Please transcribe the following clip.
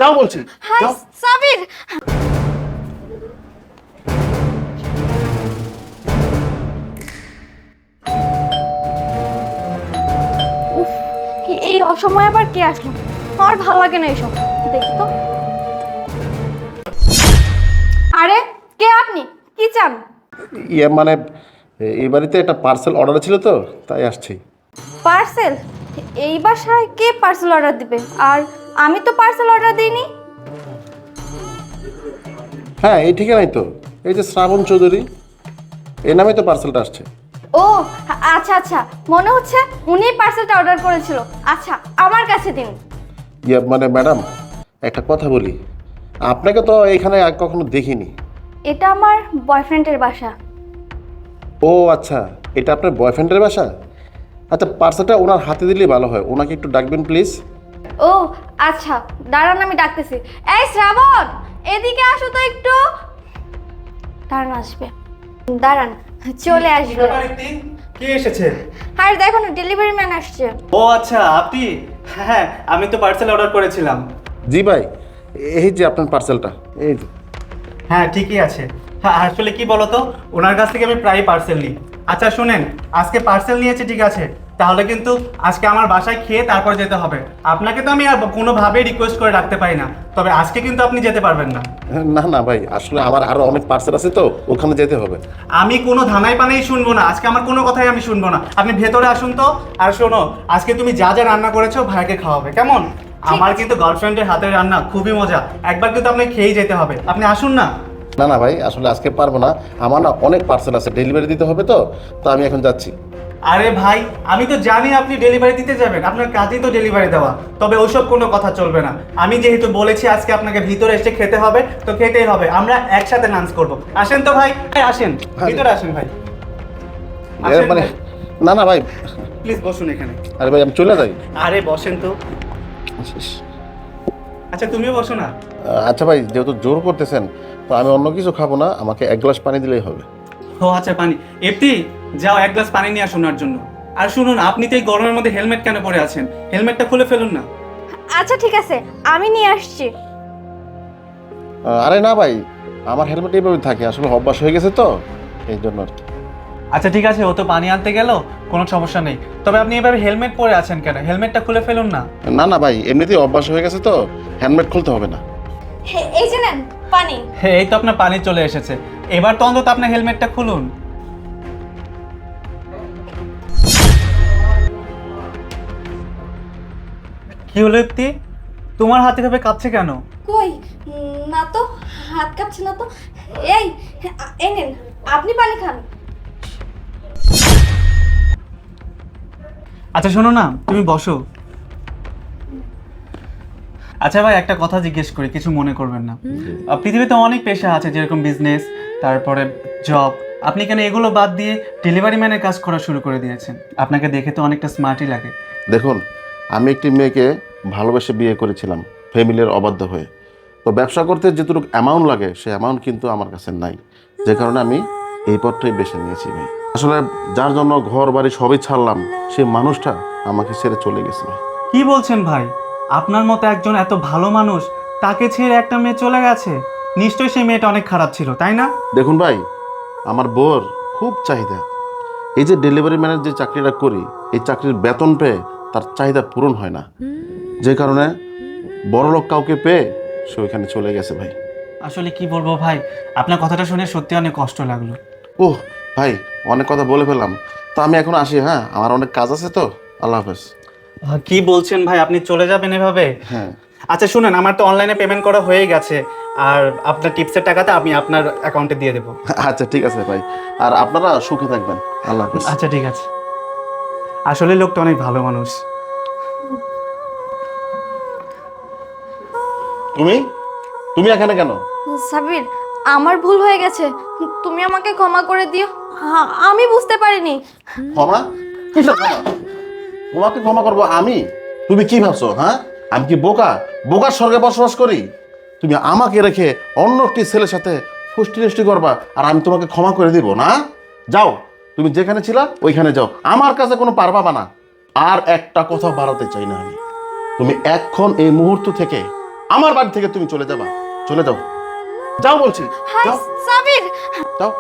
যাও বলছি। হাই যাও। সাবির, উফ, এই অসময়ে আবার কে আসলো? আমার ভালো লাগে না এইসব। দেখি তো। আরে কে আপনি? কি চান? ইয়ে মানে এই বাড়িতে একটা পার্সেল অর্ডার ছিল তো, তাই আসছি। পার্সেল? এই বাসায় কে পার্সেল অর্ডার দিবে? আর আমি তো পার্সেল অর্ডার দিইনি। হ্যাঁ, এই ঠিকানাই তো। এই যে শ্রাবণ চৌধুরী, এই নামে তো পার্সেলটা আসছে। ও আচ্ছা আচ্ছা, মনে হচ্ছে উনি পার্সেলটা অর্ডার করেছিল। আচ্ছা, আমার কাছে দিন। ইয়ে মানে ম্যাডাম, একটা কথা বলি, আপনাকে তো এখানে আর কখনো দেখিনি। এটা আমার বয়ফ্রেন্ডের বাসা। ও আচ্ছা, এটা আপনার বয়ফ্রেন্ডের বাসা? আচ্ছা, পার্সেলটা ওনার হাতে দিলেই ভালো হয়, ওনাকে একটু ডাকবেন প্লিজ। ও আচ্ছা, দাঁড়ান আমি ডাকতেছি। এই শ্রাবণ, এদিকে আসো তো একটু। দাঁড়ান, আসবে। দাঁড়ান, চলে আসবে। কে এসেছে? আর দেখো না, ডেলিভারি ম্যান আসছে। ও আচ্ছা, আপনি? হ্যাঁ, আমি তো পার্সেল অর্ডার করেছিলাম। জি ভাই, এই যে আপনার পার্সেলটা, এই যে। হ্যাঁ, ঠিকই আছে। হ্যাঁ, আসলে কি বলতো, ওনার কাছ থেকে আমি প্রায় পার্সেল নিই। আচ্ছা শুনেন, আজকে পার্সেল নিয়েছে ঠিক আছে, তাহলে কিন্তু আজকে আমার বাসায় খেয়ে তারপর যেতে হবে। আপনাকে তো আমি আর কোনোভাবেই রিকোয়েস্ট করে রাখতে পারি না, তবে আজকে কিন্তু আপনি যেতে পারবেন না। না না ভাই, আসলে আমার আরো অনেক পার্সেল আছে তো, ওখানে যেতে হবে। আমি কোনো ধানাই পানেই শুনবো না, আজকে আমার কোনো কথাই আমি শুনবো না। আপনি ভেতরে আসুন তো। আর শোনো, আজকে তুমি যা যা রান্না করেছো ভাইকে খাওয়াবে, কেমন? আমার কিন্তু গার্লফ্রেন্ডের হাতের রান্না খুবই মজা, একবার কিন্তু আপনি খেয়েই যেতে হবে। আপনি আসুন না। না না ভাই, আসলে আজকে পারবো না, আমার না অনেক পার্সেল আছে, ডেলিভারি দিতে হবে তো, তো আমি এখন যাচ্ছি। আরে ভাই, আমি তো জানি আপনি ডেলিভারি দিতে যাবেন, আপনার কাজই তো ডেলিভারি দেওয়া। তবে ওইসব কোনো কথা চলবে না। আমি যেহেতু বলেছি আজকে আপনাকে ভিতরে এসে খেতে হবে, তো খেতেই হবে। আমরা একসাথে লাঞ্চ করব। আসেন তো ভাই, আসেন ভিতরে আসেন ভাই। মানে না না ভাই, প্লিজ বসুন এখানে। আরে ভাই আমি চলে যাই। আরে বসেন তো। আচ্ছা তুমিও বসো না। আচ্ছা ভাই, যেহেতু জোর করতেছেন, তো আমি অন্য কিছু খাবো না, আমাকে এক গ্লাস পানি দিলেই হবে। ও আচ্ছা, পানি? এফতি, যাও এক গ্লাস পানি নিয়ে আসুন ওর জন্য। আর শুনুন, আপনি তো এই গরমের মধ্যে হেলমেট কেন পরে আছেন? হেলমেটটা খুলে ফেলুন না। আচ্ছা ঠিক আছে, আমি নিয়ে আসছি। আরে না ভাই, আমার হেলমেট এইভাবে থাকে, আসলে অভ্যাস হয়ে গেছে তো, এই জন্য আর কি। আচ্ছা ঠিক আছে, ও তো পানি আনতে গেল, কোনো সমস্যা নেই। তবে আপনি এভাবে হেলমেট পরে আছেন কেন? হেলমেটটা খুলে ফেলুন না। না না ভাই, এমনিতেই অভ্যাস হয়ে গেছে তো, হেলমেট খুলতে হবে না। এই যে নেন পানি। হ্যাঁ, এই তো আপনার পানি চলে এসেছে। এবার তো অন্তত আপনার হেলমেটটা খুলুন। কি হলো ইপ্তি, তোমার হাতে ভাবে কাঁপছে কেন? কই, না তো, হাত কাঁপছে না তো। এই, এই নেন, আপনি পানি খান। আচ্ছা শোনো না, তুমি বসো। আচ্ছা ভাই, একটা কথা জিজ্ঞেস করি, কিছু মনে করবেন না। পৃথিবীতে অনেক পেশা আছে, যেরকম বিজনেস, তারপরে জব। আপনি কেন এগুলো বাদ দিয়ে ডেলিভারি ম্যানের কাজ করা শুরু করে দিয়েছেন? আপনাকে দেখে তো অনেকটা স্মার্টই লাগে। দেখুন, আমি একটি মেয়েকে ভালোবেসে বিয়ে করেছিলাম, ফ্যামিলির অবাধ্য হয়ে। তো ব্যবসা করতে যেটুকু অ্যামাউন্ট লাগে, সে অ্যামাউন্ট কিন্তু আমার কাছে নাই, যে কারণে আমি এই পথটাই বেছে নিয়েছি ভাই। আসলে যার জন্য ঘর বাড়ি সবই ছাড়লাম, সেই মানুষটা আমাকে ছেড়ে চলে গেছে ভাই। কি বলছেন ভাই? আপনার মতো একজন এত ভালো মানুষ, তাকে ছেড়ে একটা মেয়ে চলে গেছে? নিশ্চয়ই সেই মেয়েটা অনেক খারাপ ছিল, তাই না? দেখুন ভাই, আমার বউর খুব চাহিদা। এই যে ডেলিভারি ম্যানের যে চাকরিটা করি, এই চাকরির বেতন পেয়ে তার চাহিদা পূরণ হয় না, যে কারণে বড়লোক কাউকে পেয়ে সে ওইখানে চলে গেছে ভাই। আসলে কি বলবো ভাই, আপনার কথাটা শুনে সত্যি অনেক কষ্ট লাগলো। ওহ ভাই, অনেক কথা বলে ফেললাম, তো আমি এখন আসি। হ্যাঁ, আমার অনেক কাজ আছে তো, আল্লাহ হাফেজ। কি বলছেন ভাই, আপনি চলে যাবেন এভাবে? হ্যাঁ। আচ্ছা শুনেন, আমার তো অনলাইনে পেমেন্ট করা হয়ে গেছে, আর আপনার টিপসের টাকাটা আমি আপনার অ্যাকাউন্টে দিয়ে দেবো। আচ্ছা ঠিক আছে ভাই, আর আপনারা সুখে থাকবেন, আল্লাহ হাফেজ। আচ্ছা ঠিক আছে। আসলে লোকটা অনেক ভালো মানুষ। তুমি তুমি এখানে কেন? সাবির, আমার ভুল হয়ে গেছে, তুমি আমাকে ক্ষমা করে দিও। আমি বুঝতে পারিনি। ক্ষমা? কিসের ক্ষমা? তোমাকে ক্ষমা করবো আমি? তুমি কি ভাবছো? হ্যাঁ, আমি কি বোকা? বোকার স্বর্গে বসবাস করি? তুমি আমাকে রেখে অন্য একটি ছেলের সাথে ফুষ্টি নষ্টি করবা, আর আমি তোমাকে ক্ষমা করে দিব না? যাও, তুমি যেখানে ছিলা ওইখানে যাও, আমার কাছে কোনো পার পাবা না। আর একটা কথা বাড়াতে চাই না আমি। তুমি এখন এই মুহূর্ত থেকে আমার বাড়ি থেকে তুমি চলে যাবা, চলে যাও, যাও বলছি, হাই যাও সাবির, যাও।